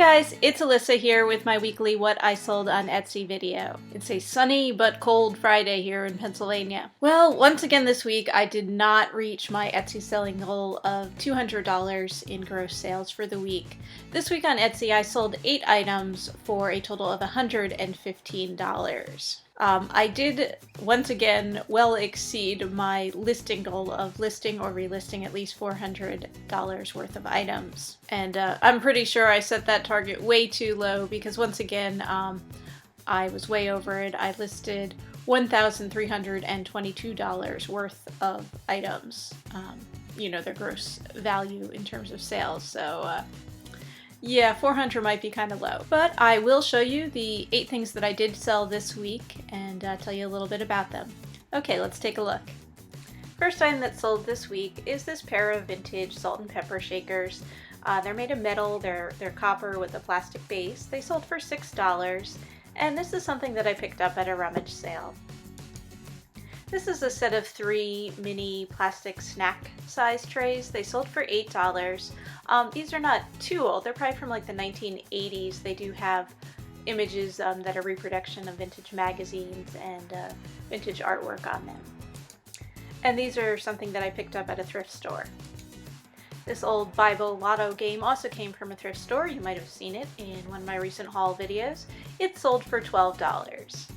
guys, it's Alyssa here with my weekly What I Sold on Etsy video. It's a sunny but cold Friday here in Pennsylvania. Well, once again this week I did not reach my Etsy selling goal of $200 in gross sales for the week. This week on Etsy I sold 8 items for a total of $115. I did once again well exceed my listing goal of listing or relisting at least $400 worth of items. And I'm pretty sure I set that target way too low because once again I was way over it. I listed $1,322 worth of items, their gross value in terms of sales. So yeah, 400 might be kind of low, but I will show you the 8 things that I did sell this week and tell you a little bit about them. Okay, let's take a look. First item that sold this week is this pair of vintage salt and pepper shakers. They're made of metal, they're copper with a plastic base. They sold for $6, and this is something that I picked up at a rummage sale. This is a set of 3 mini plastic snack size trays. They sold for $8. These are not too old. They're probably from like the 1980s. They do have images that are reproduction of vintage magazines and vintage artwork on them. And these are something that I picked up at a thrift store. This old Bible Lotto game also came from a thrift store. You might have seen it in one of my recent haul videos. It sold for $12.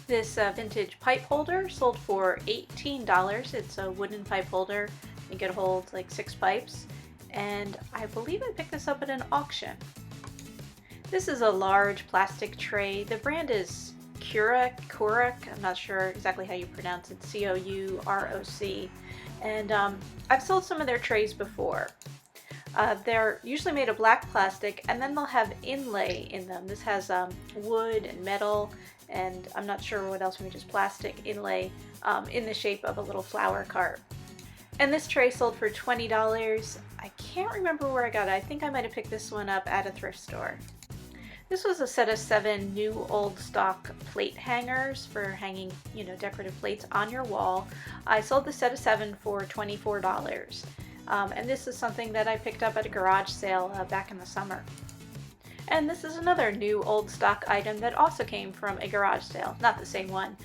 This vintage pipe holder sold for $18. It's a wooden pipe holder. I think it holds like 6 pipes. And I believe I picked this up at an auction. This is a large plastic tray. The brand is Keuroc. I'm not sure exactly how you pronounce it. C-O-U-R-O-C. And I've sold some of their trays before. They're usually made of black plastic, and then they'll have inlay in them. This has wood and metal, and I'm not sure what else, maybe just plastic inlay in the shape of a little flower cart. And this tray sold for $20. I can't remember where I got it. I think I might have picked this one up at a thrift store. This was a set of 7 new old stock plate hangers for hanging, decorative plates on your wall. I sold the set of 7 for $24. And this is something that I picked up at a garage sale back in the summer. And this is another new old stock item that also came from a garage sale, not the same one.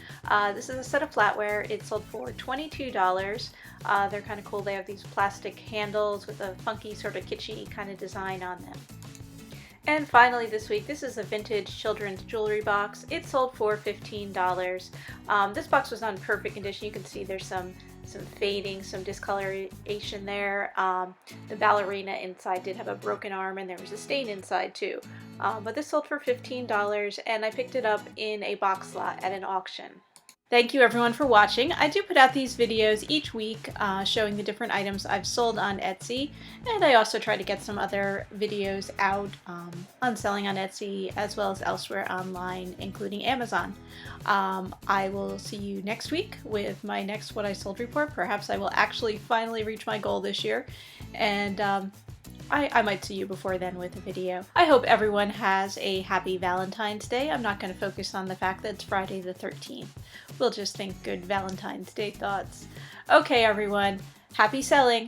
This is a set of flatware. It sold for $22. They're kind of cool. They have these plastic handles with a funky sort of kitschy kind of design on them. And finally this week, this is a vintage children's jewelry box. It sold for $15. This box was not in perfect condition. You can see there's some fading, some discoloration there. The ballerina inside did have a broken arm and there was a stain inside too. But this sold for $15 and I picked it up in a box lot at an auction. Thank you everyone for watching. I do put out these videos each week showing the different items I've sold on Etsy, and I also try to get some other videos out on selling on Etsy as well as elsewhere online, including Amazon. I will see you next week with my next What I Sold report. Perhaps I will actually finally reach my goal this year, and I might see you before then with a video. I hope everyone has a happy Valentine's Day. I'm not going to focus on the fact that it's Friday the 13th. We'll just think good Valentine's Day thoughts. Okay everyone, happy selling!